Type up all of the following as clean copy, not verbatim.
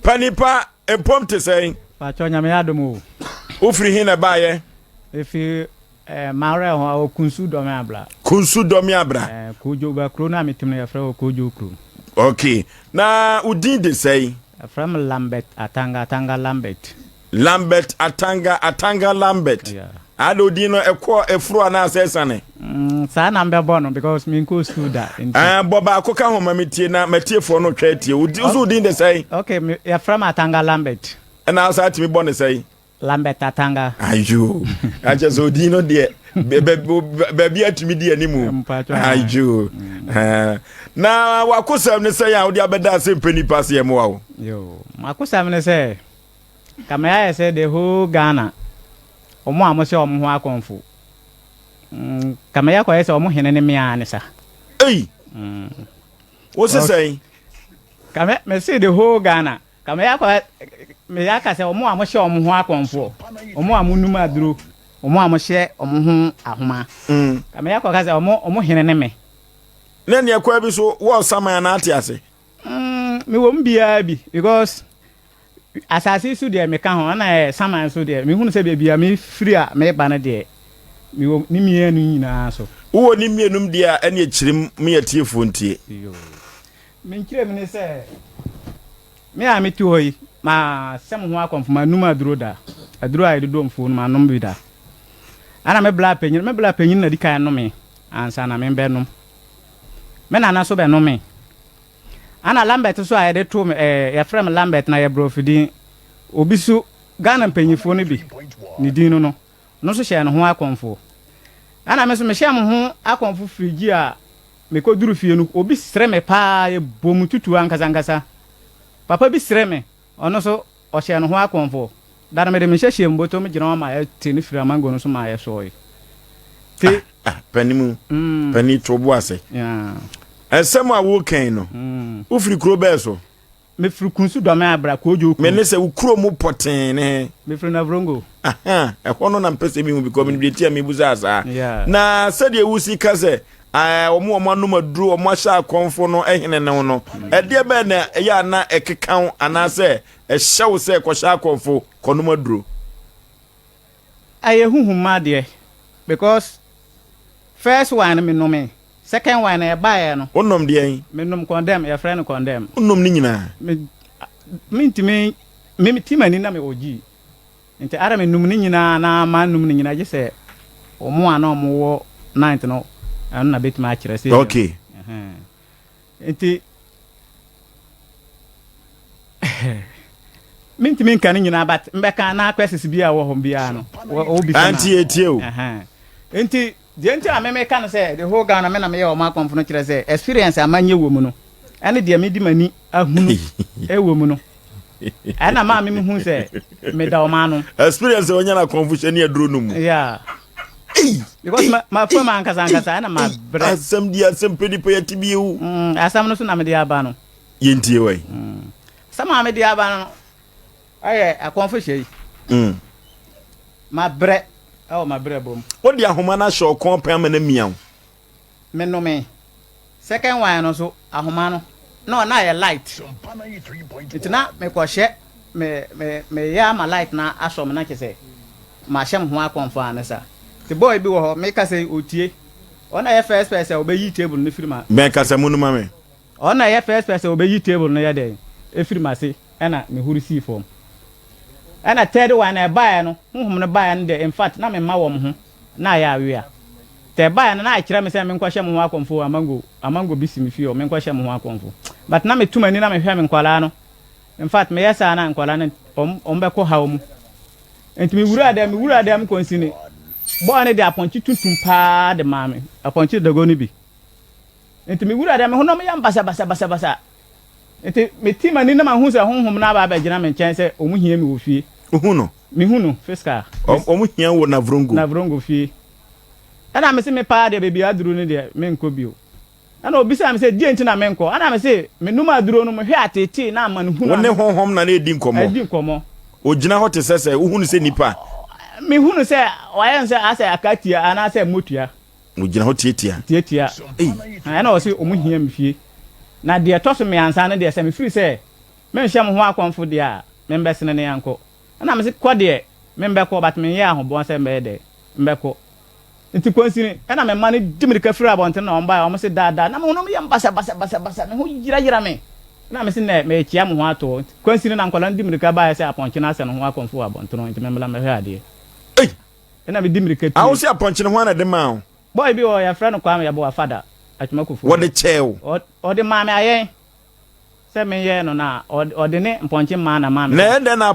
Panipa empom te say. Pachonya me adomo. Ufri hin na baye. Efi mare ho kunsu do me abra. Kunsu do me abra. Kojo ba kro na metim na yefra kojo kro. Okay. Na udin de say. From Lambert Atanga Lambert. Lambert Atanga Lambert. Yeah. Ado dino efro na sesane. Sa na mbe bono because me go school that. Boba akoka ho mametie na matie fo no twatie. Uzu din de say. Okay, you from Atanga Lambert. And I say me born say Lambert Atanga. Ayo. I just odino de baby atimi de animu. Ayo. Na wakosam ne say ya odi abeda say mpani pass ye mo wa. Yo, makosam ne say kama ya say the whole Ghana. Omo amose omo ho akonfo. Kama ya kwa say omo hene ne me anisa. Ei. What say? Kama me say the whole Ghana. Kama ya kwa me ya ka say omo amose omo ho akonfo. Omo amunum aduro. Omo amose omo ho ahoma. Kama ya kwa ka say omo hene ne me. Na ne kwa bi so wo saman na ate ase. Me wo mbia bi because asase su de me ka ho na saman so de me hunu se bia me free a me ba na de me wo ni mienu nyina so wo ni mienum de a ene chirim me yatiefo ntie me nkire me ne se me a me ti hoyi ma sem ho akonfo ma numa aduro a do mfo ma nom bi da ana me bla panyin na di kan no me ansa na me be nom me na so be no me ana Lambert so a de to ya frame Lambert na ya brofidin obisu Ghana mpanyifo no bi ni din no so hye no ho akonfo ana me so me hye mo ho akonfo frigi a me ko duru fie no obi sere me pa ye bomu tutu ankasa papa bi sere me ono so o hye no ho akonfo dara me de me hye mboto me gina ma ya tini fira mango no so ma ya soyi ti panimu pani tobo ase yeah. Esem a wo kan no. Ufri kro be so. Me fri kunsu do me abra kojo ku. Me ne se wo kro mu poten ne. Me fri na vrongo. Aha, e hono na mpese mi mu because me dey me buza asa. Yeah. Na se de wusi ka se omo anu maduru omo sha konfo no ehene ne no. E de be na ya na ekekan ana se e hyew se ko sha konfo kono maduru. Aye huhuma de because first one me no me. Second one e bae no. Onnom de yin. Me nom condemn, your friend condemn. Onnom ni nyina. Me timani na me oji. Nti ara me num ni nyina na ma num ni nyina je se omo ana omo wo 9th no. Anu na betima a kire se. Okay. Nti me kan nyina bat mbeka na kwesisi bia wo hom bia no. Wo bi sana. Anti etie o. Nti the entire me can say the whole Ghana me na me o ma konfo kire say experience amanye wo mu no ene de me di mani ahunu e wo mu no ana ma me hu say me da o ma no experience onya na confusion e aduro no mu yeah because my phone man kasa ana ma bra asem pedi pe yatibi wu asam no so na me de aba no yentie wai sama me de aba no aye a confusion ma bre oh my brebo. What the ahoma na show compare me na miaw. Me no me. Second one no so ahoma no na ya light. It na me ko hye me ya ma light na aso me na ke say. Ma hye ho akonfo anesa. The boy bi wo ho me ka say otie. Ona ya first person obeyi table no firima. Me ka say munu ma me. Ona ya first person obeyi table no ya dey. E firima say na me huru see form. And a third one I buy no hum no buy and in fact na me ma wo ho na ya we a te buy na na kire me say me nkwahye mo ho akonfo amango bisi me fie o me nkwahye mo ho akonfo but na me tumani na me hwe me nkwala no in fact me yesa na nkwala na be ko hawo mu enti me wura dem konsini bo ne de aponchi tutum pa de mame aponchi dago ni bi enti me wura dem ho no me yam basa enti me timani na ma hu se honhom na ba gina me nchen se omu hia me wo fie Uhuno. Mihuno, fiska. Omu hia wo na vrongo. Na vrongo fie. Ana me se me pa de baby aduru ne de me nko bio. Ana obisa me se die nti na me nko. Ana me se me numa aduru no me hwe atete na ama no hunu. Wone honhom na edi nkomo. Edi nkomo. Ogina hote sese uhunu se nipa. Me hunu se waye se asa akatia ana se motua. Ogina hote etia. Ana o se omu hia me fie. Na de toso me ansa ne de se me free se me hye mo ho akonfo de a me mbesene ne yanko na me se kɔ de me mbɛkɔ bat me yɛ ahobon sɛ mbɛ de mbɛkɔ nti konsini na me ma ne dimirika firi abonten na on ba o mo se dada na me hono me yɛ basa me ho yira me na me se ne me kia mo ho ato konsini na nkola dimirika ba sɛ aponche na sɛ no ho akonfo abonten nti me mbla me hwɛ ade na me dimirika tu a wo se aponche ne ho na de ma wo boy bi o ya frɛ no kwa me ya bo afada atwumako fu wo de chew o de ma me ayen se me ye no na o de ne mponche ma na ma me na de na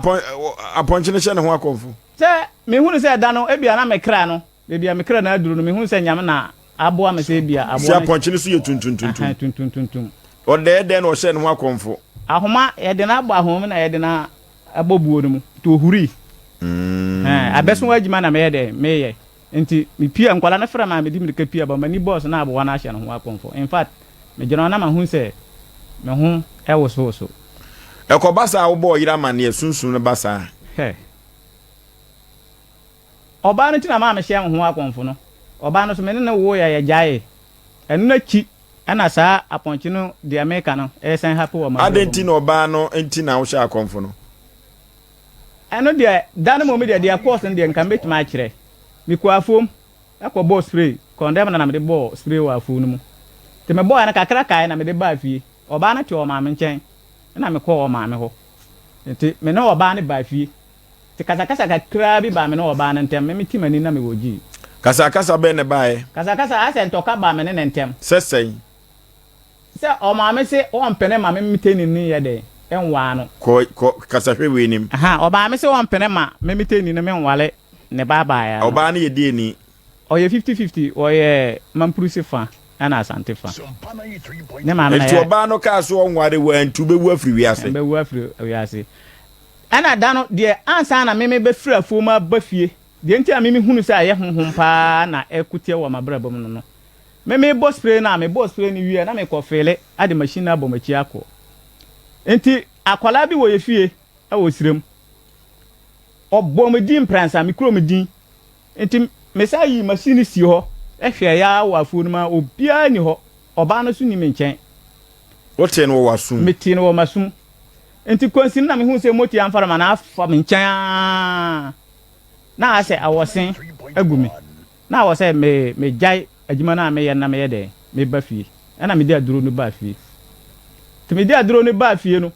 aponche ne hye ne ho akonfo se me hunu se da no ebia na me kra no bebia me kra na aduru no me hunu se nyame na aboa me se ebia aboa se aponche ne so ye tuntuntuntum o de na o hye ne ho akonfo ahoma ye de na abo ahoma na ye de na abobuo no mu to huri abeso wagima na me ye de me ye nti me pia nkwala na fra ma me di me ka pia ba mani boss na abo na ahye ne ho akonfo in fact me gina na ma hu se me hu e wo so e ko basa wo bo yira ma ne sunsun ne basa oba no tina ma me hye ho akonfo no oba no so me ne wo ya jae enu na chi ana saa aponche no de America no e san happy wo ma adenti na oba no enti na wo hye akonfo no enu de dan mo me de course no de nkan betima akire mi ko afom akọ ball spray condemn na me de ball spray wa afu no mu te me ball na kakra kai na me de ba fie oba na te o ma me nchen na me ko o ma me ho nti me na oba ne ba fie te kasa kakra bi ba me na oba na ntem me timani na me woji kasa be ne bae kasa ase ntoka ba me ne ntem sesen se o ma me se o mpene ma me miteni ni ye de enwa no ko kasa hwe nim oba me se o mpene ma me miteni ne me nwale ne baba ya oba ne ye die ni o ye 50-50 o ye mamprusi fa ana asante fa ne ma na ya oba no ka so onware wantu be wu afiri wiase be wu afiri wiase ana da no de ansa na me be fira foma ba fie de nti a me hunu se aye honhom pa na ekutie wo mabrabom no me boss spray na me boss spray ni wie na me ko fele ade machine na bomachi akọ enti akwala bi wo ye fie a wo sirem obomedin pransa me kuro medin enti me sa yi machine si ho ehwe ya wo afu no ma obia ni ho oba no so ni me nchen wote no wo asum me ti no wo masum enti konsin na me hu se moti amfara ma na afa me nchen na ase awosen agumi na awose me jai adwuma na me ye na me ye de me ba fie na me di aduro no ba fie te me di aduro no ba fie no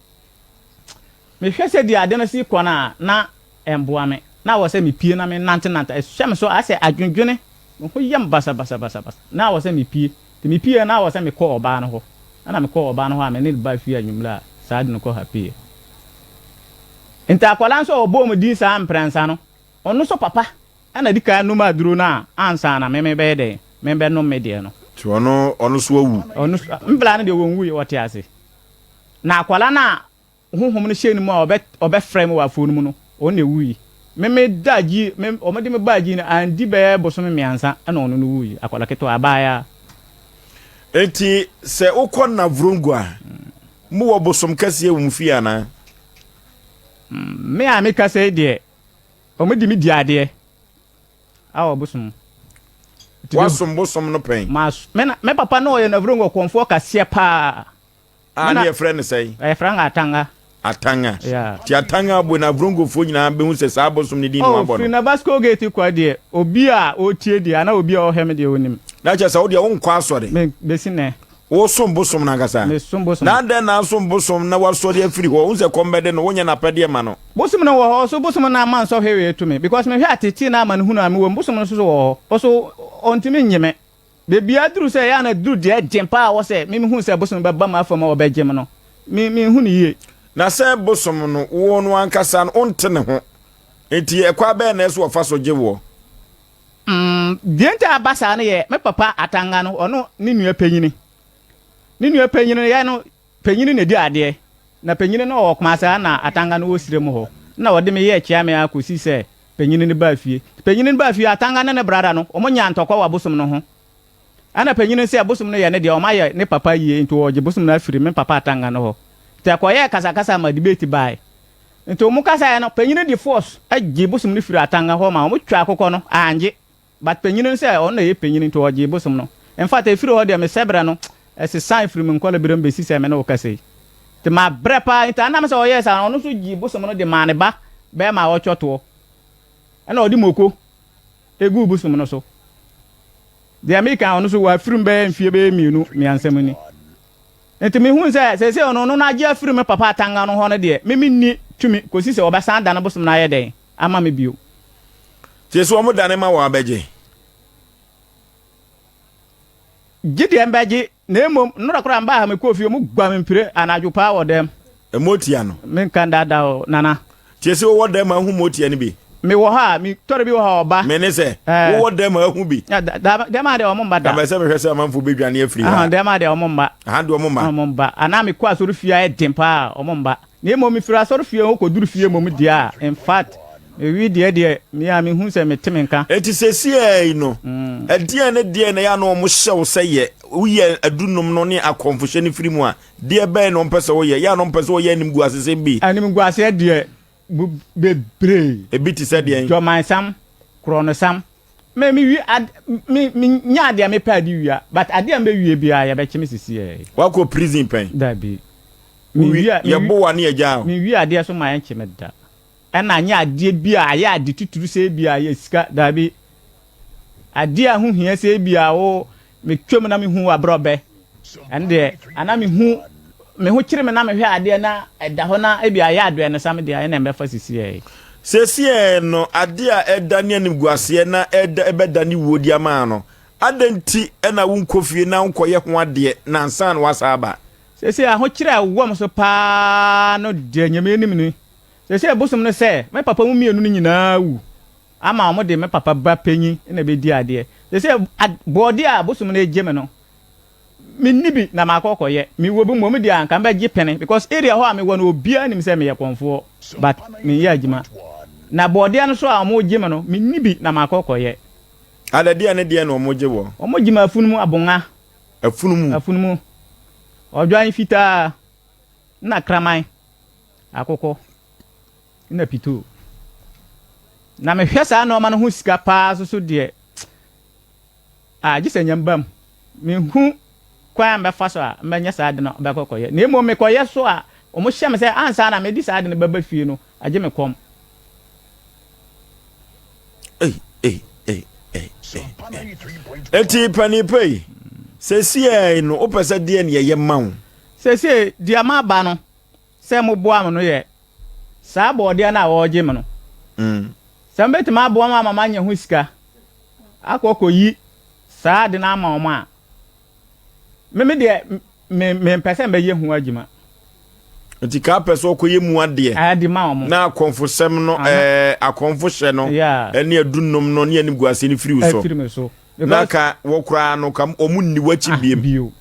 me hwese di ade no si kona na emboa me na awose me pie na me nante ehwe me so ase adwendwene me ho yam basa na awose me pie te me pie na awose me ko oba no ho na me ko oba no ho a me ne ba fie anwumla saa de no ko happy enta akwala so obo mu di saa mpransa no onu so papa ana dika no ma duro na ansa na me be de me be no me de no ti onu so awu onu mbla na de wonwu wote ase na akwala na honhom no hyeni mu a obe frame wa fonu mu no onu ewuyi me daji me omede me baji na andi be boso me miansa ana onu no wuyi akwala keto abaya enti se ukọ na vrungu a mu wo bosom kase ewu mfia na me a me kase de omedi me di ade awo bosom wasom bosom no pen mas me papa no ye na vrungu konfo kase pa ani e friend say e friend atanga yeah ti atanga bo na vrungu fo nyina be hu se sa bosom ni din no abo no na basco gate kwa de obi a o tie de ana obi a o hem de onim na cha sa wo de wo nkwa asore me besine wo som bosom na gasa me som bosom na de na som bosom na wasori afiri ho unse kombede no wonya na pede ma no bosom na wo ho so bosom na man so hwewe to me because me hwe ateti na man hunu am wo bosom no so wo ho so ontimi nyeme bebi aduru se ya na duru de jempa wo se me hu se bosom ba ma afama wo be gem no me hu ni ye na se bosom no wo no ankasa no onte ne ho enti ekwa be na eso fa so jewo dienta abasa na ye me papa atanga no ono ni nua panyini ya no panyini ne di ade na panyini no okmasa na atanga no wosire mu ho na wode me ye chia me akosi se panyini ne ba fie atanga ne brada no omonya ntokwa wa bosom no ho ana panyini se bosom no ye ne de o maye ne papa yie nto oje bosom na afiri me papa atanga no ho te akoye kasa ma debate bai nto mu kasa ya no panyini di force agi bosom no firi atanga ho ma mo twa akokọ no anje but panyini se on na ye panyini nto oje bosom no en fact efiri ho de me sebra no ese sign from nkola biram be sisi me na okase te ma brepa nta na me se oye sa ono so gi bosom no de ma ne ba be ma wo choto na odi moko egu bosom no so de America ono so wa firim be mfie be mienu mi ansam ni enti me hu se ono no na agi afirim papa tanga no ho no de me ni tumi kosi se obasan da na bosom na ye den ama me bio Jesu omo dane ma wa beje gidi embeji na emom no kora mba ha me kofi mu gwa me mpire anadwo pa wo dem emotia no me kan dada o nana Jesu wo dem ahu motia ni bi me wo ha me tore bi wo ha oba me ne se wo dem ahu bi dem ade o mba da ba se me hwese amanfo bedwane afiri ha dem ade o mba ha do o mba ana me kwa so rufia e dempa o mba na emom me fira so rufia o ko duru fie mom dia in fact ewi de me a me hu se me temenka enti sesi ai no ade ne de na ya no mo hyew se ye uye adunum no ne akonfo ni firi mu a de be no mpese wo ye ya no mpese wo ye anim gu asese bi anim gu asese de bebre ebi ti se de jo man sam krono sam me wi me nya de me pa di wia but ade am be wie bia ya be chime sisi e wa ko prison pen da bi me wi ye bo wa ne ya ja me wi ade so man chime da na nya ade bia ya ade tuturu se bia ya sika da bi ade a hu hia se bia wo me twem na me hu abrobe ende ana me hu kire me na me hwe ade na eda ho na ebia ya ado ne sam de na mbefa sisi e sesi no ade a eda ne anim guase na eda ebeda ni wodi ama no adanti na wo nkofie na nkoye ho ade na nsan wasaba sesi a ho kire wo mo so pa no de nyame anim ni sesi bosom no se me papa mu mienu ni nyina wu ama mo de me papa ba panyi na be di ade sesi body a bosom no ejeme no me nibi na makokoye me wo bi mom di anka be gi pene because area ho a me wo no obia nim se me ye konfo but me ye agima na body an so a mo gime no me nibi na makokoye adade ane de no mo ge wo mo gima afunumu abonga afunumu odwan fita na kraman akoko na pito na me hwesa na o ma no hu sika pa so de gise nyambam me hu kwa mbe fa so a menya saade no be kokoye na emo me koye so a o mo hye me se ansa na me di saade no baba fie no age me kom eti pani pay sesi ai no opese de ne ye mawo sesi di ama ba no se mo bo am no ye sa bode na wo ge me no se mbeti ma bo ma mama nya hu sika akokoyi saade na ama o ma me de me pese mbe ye hu agima nti ka pese okoye mu ade ade ma omo na akonfosem no akonfo hye no ene adunnom no ne anim guase ne firi so na ka wo kra no kam omunni wachi biem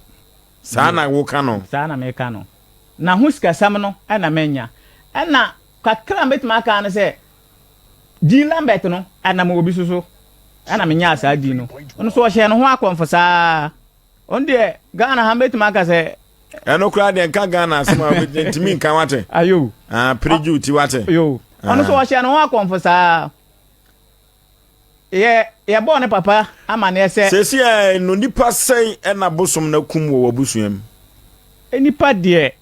saa na wo ka no saa na me ka no na hu sika sam no na menya na kakra metima ka no se di lambet no na mo obi so na menya asa di no ono so hye no ho akonfo saa onde Ghana ha metima ka se eno kra de nka Ghana asema ntimi nka wate ayo preju ti wate yo ono so hye no ho akonfo saa ye bo ne papa ama ne se sesi no nipa sei na bosom na kum wo wabusuam nipa de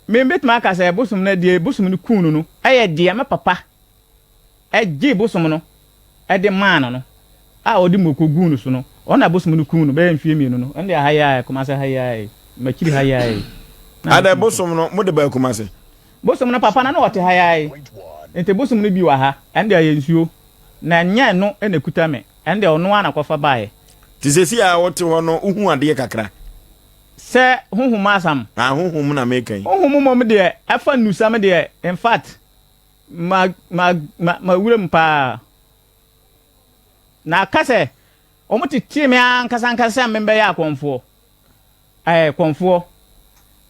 me betima ka se bosom na de bosom ni kun no de me papa gi bosom no de man no a odi mokogu no so no ona bosom ni kun no be mfie mienu no ende haya kuma se haya makiri haya ada bosom no mo de ba kuma se bosom no papa na wote haya ente bosom no bi wa ha ende aye nsuo na nya no ene kuta me ende ono ana kofa bae ti sesi a wote ho no uhu ade kakra se huhum asam huhum na mekan huhum mom de afa nusam de in fact ma wuram pa na kase omuti time an kasan membe ya konfo konfo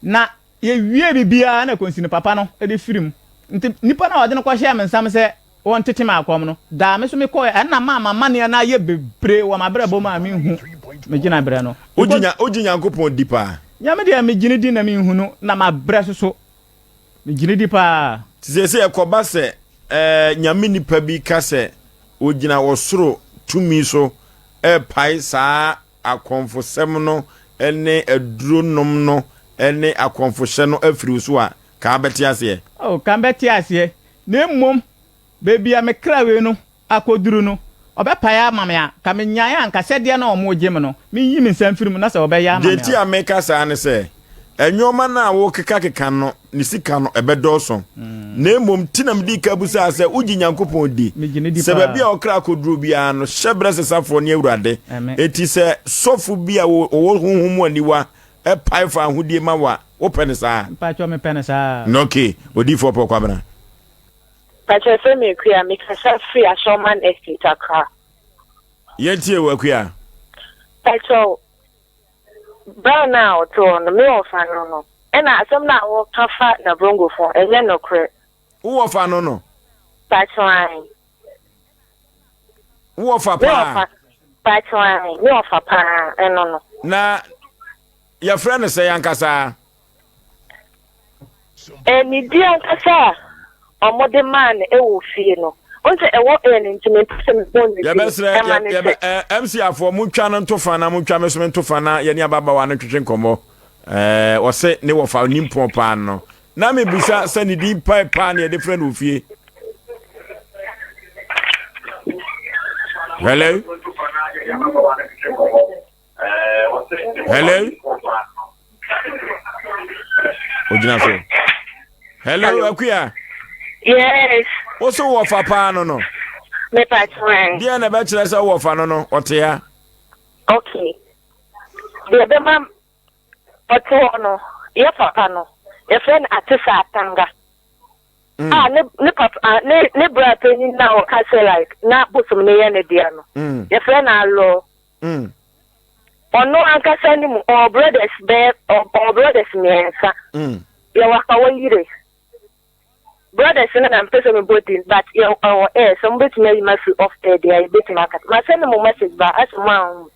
na ye wie bibia na konsini papa no de firim nti nipa na ode no kwahye amensam se won tete ma akom no da me so me koy na mama ne na ye bebre wo ma brebo ma me hu me gina bre no oginya nkopon dipa nyame de me gini di na me hu no na ma bre so me gini dipa ti se ekoba se nyame nipa bi ka se ogina wosoro tumi so pai saa akonfosem no ene aduro nom no ene akonfo no afiri so a ka beti ase oh ka beti ase na mmom bebi a mekra we no akoduru no obepaya amame a ka menyan anka sede na omo gem no me yi me nsam firim na se obeya amame deti ameka sa ne se enwoma na wo keka no ni sika no ebedoso na mmom tinam di kabusa ase ugi nyankopon di se bebi a okra akoduru bia no hyebre sesafo ne awurade eti se sofu bia wo honhom aniwa e paifa ahudie ma wa open sa pa cho me pen sa okay odi for pokwa bana Pacho se me kuya me kasa free a showman estate akra. Yentie wa kuya. Pacho brown now to no me ofa no. E na asem na wo kafa na brongo fo enye no kre. Wo ofa no. Pacho ai. Wo ofa pa. Pacho ai, me ofa pa no. Na ya friend say yankasa. Ni di yankasa. Omode man e wo fie no onse e wo ntiment se me bon ya besre MC afo muntwa no ntofa na muntwa me so ntofa na ye ne ababa wa no twetwe nkomo o se ne wo fa nimpo pa no na me bisa se ne di pa na ye different wo fie hello ojina so hello akuya. Yes. Also wo fa pa no. Me patron. Dia na be kire se wo fa no ote ya. Okay. Dia be mam oto no. Ye papa no. Ye friend atisa atanga. Ne papa ne brother ni na o ka say like na bosum ne ye ne dia no. Ye friend alo. Ono anka send mu or brothers be or brothers miensa. Ye waka wo yire. Brothers and I'm person me body but some bit me message off there bit market ma send me message ba as man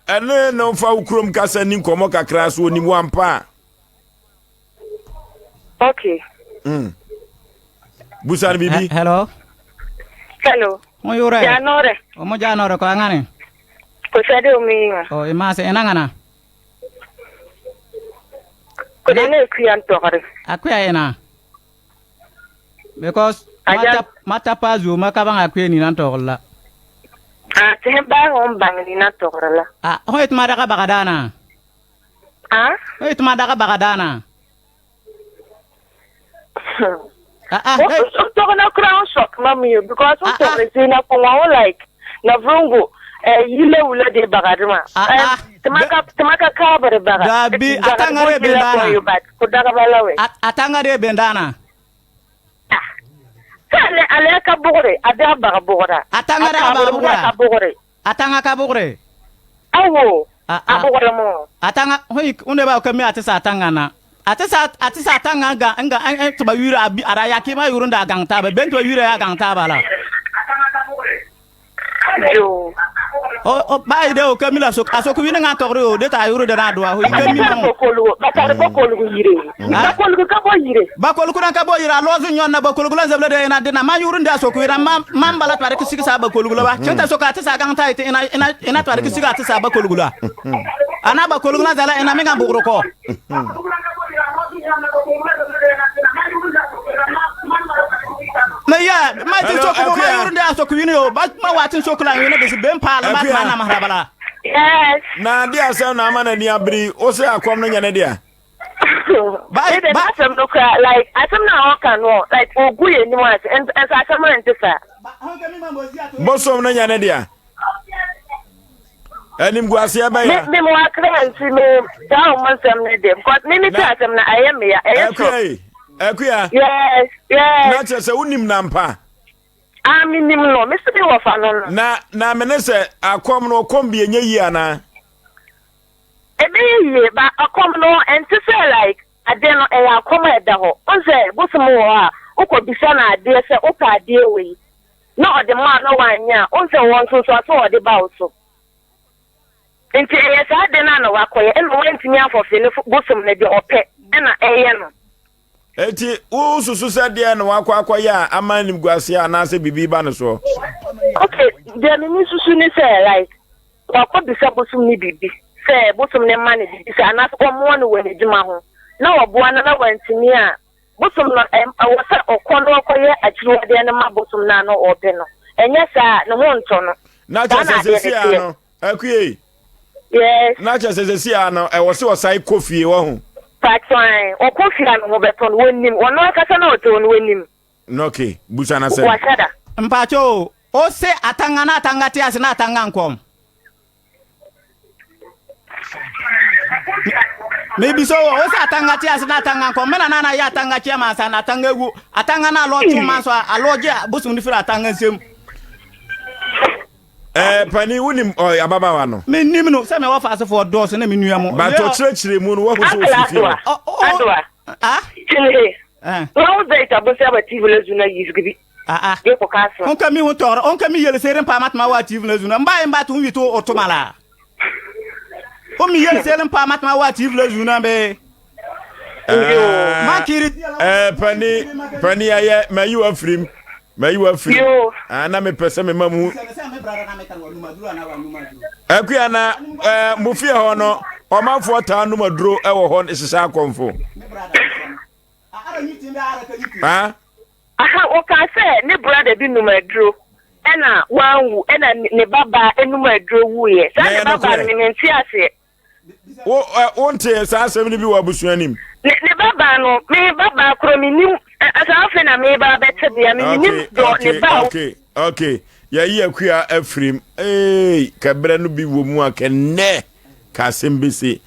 ene no fa ukrom kasa ni nkomo kakra so ni wampa okay busar bibi hello mo yore janore o mo janore ko ngani ko sade o mi o imase enangana ko dane kuyan to hare akuya ena because mata pazu makabang akwe ni nantola temba on bang ni nantola hoyt madaka bagadana hoyt madaka bagadana to na crown shock mami because we to resina ko like na vrungu yile wula de bagaduma temaka kabare baga gabi atangare bendana atangare bendana ale ka bugre ada baga bugra atangara bugre atanga ka bugre awo abugre mo atanga hoy unde ba ko mi atisa atangana atisa atanga nga to ba wira ara yakima yurunda gangta ba bento wira ya gangta bala yo ba ide o kamila so aso ko wina nga togre o de ta yuru de na do ho kamila ko kolu ba tar ko kolu yire ba kolu ka bo yire ba kolu na ka bo yira lozu nyon na ba kolu la zabla de na de na ma yuru nda so ko wira mam bala tare ki sigisa ba kolu ba chenta so ka ta sa gangta ite ina tare ki sigisa ta sa ba kolu la ana ba kolu na zala ina mi nga bugro ko ya ma tin so ko ma yuru nda so ko wina yo ba ma watin so ko la wina be ben pala ma na mahrabala yes na dia se na ma na ni abri o se akom no nyane dia ba some look like asem na o kan no like oguye ni mo and asem na ntisa bosom no nyane dia enim guase ba ya me mo akranti me down mo sem ne dem because me ta asem na ayem ya Ekuya. Yes. Na che se unim na mpa. Minim no, me se be wo fa no. Na me ne se akom no kombi enye yi ana. Ebe yi ba akom no enti se like ade no akom eda ho. Onse bosom wo a ukobisa na ade se uka ade we. Na ode ma no wanya, onse won so ode ba so. Enti sa ade na no wakoye, eno wantimi afofele bosom na de ope. Ena no. Eti ususu se de na wakwa ya amanim guase ana se bibi ba no so. Okay, de me susu ni say like wakwa bisa bosum ni bibi. say bosom ne man di say anas omo no we edwuma ho na oboa na wantini a bosom no awose okono okoye achiwode ne ma bosom na no obe no enye sa ne ho nto no na chesesi ano akue yes na chesesi ano wose osai kofie wo ho patwan okofie ano ho beton wonim ono akasa na oto no wonim no okay busa na se washada mpacho o se atanga na atanga ti ase na atanga nkom maybe so o se atanga ti ase na atanga nkom me na ya atanga chi ma asa na atanga egu atanga na lo chu ma so aloje busum ni fira atanga nsem pani wunim ababa wa no me nim no se me wo fa ase for dos na me nua mo ba to chire mu no wo so fifi adwa chile wo ze ta bo se ba TV le zuna yisgibi ge ko kaso on kami hu tor on kami yele seren pa matma wa TV le zuna mba tu wi to otomala o mi yele seren pa matma wa TV le zuna be makiri pani aye mayu afrim ana me pese me mamu akuya na mufie ho no o manfo ta no maduro e wo ho sisa konfo aha o ka se ne brother bi numaduro ena wanwu ena ne baba enumaduro wuye sa ne baba ne menti ase wonte sa asem ni bi wa busuanim ne baba no me baba krominim asa afi na me baba tebia me nim do ne ba okay ya yi akua afrim kabra no bi wo mu akenne ka asem bese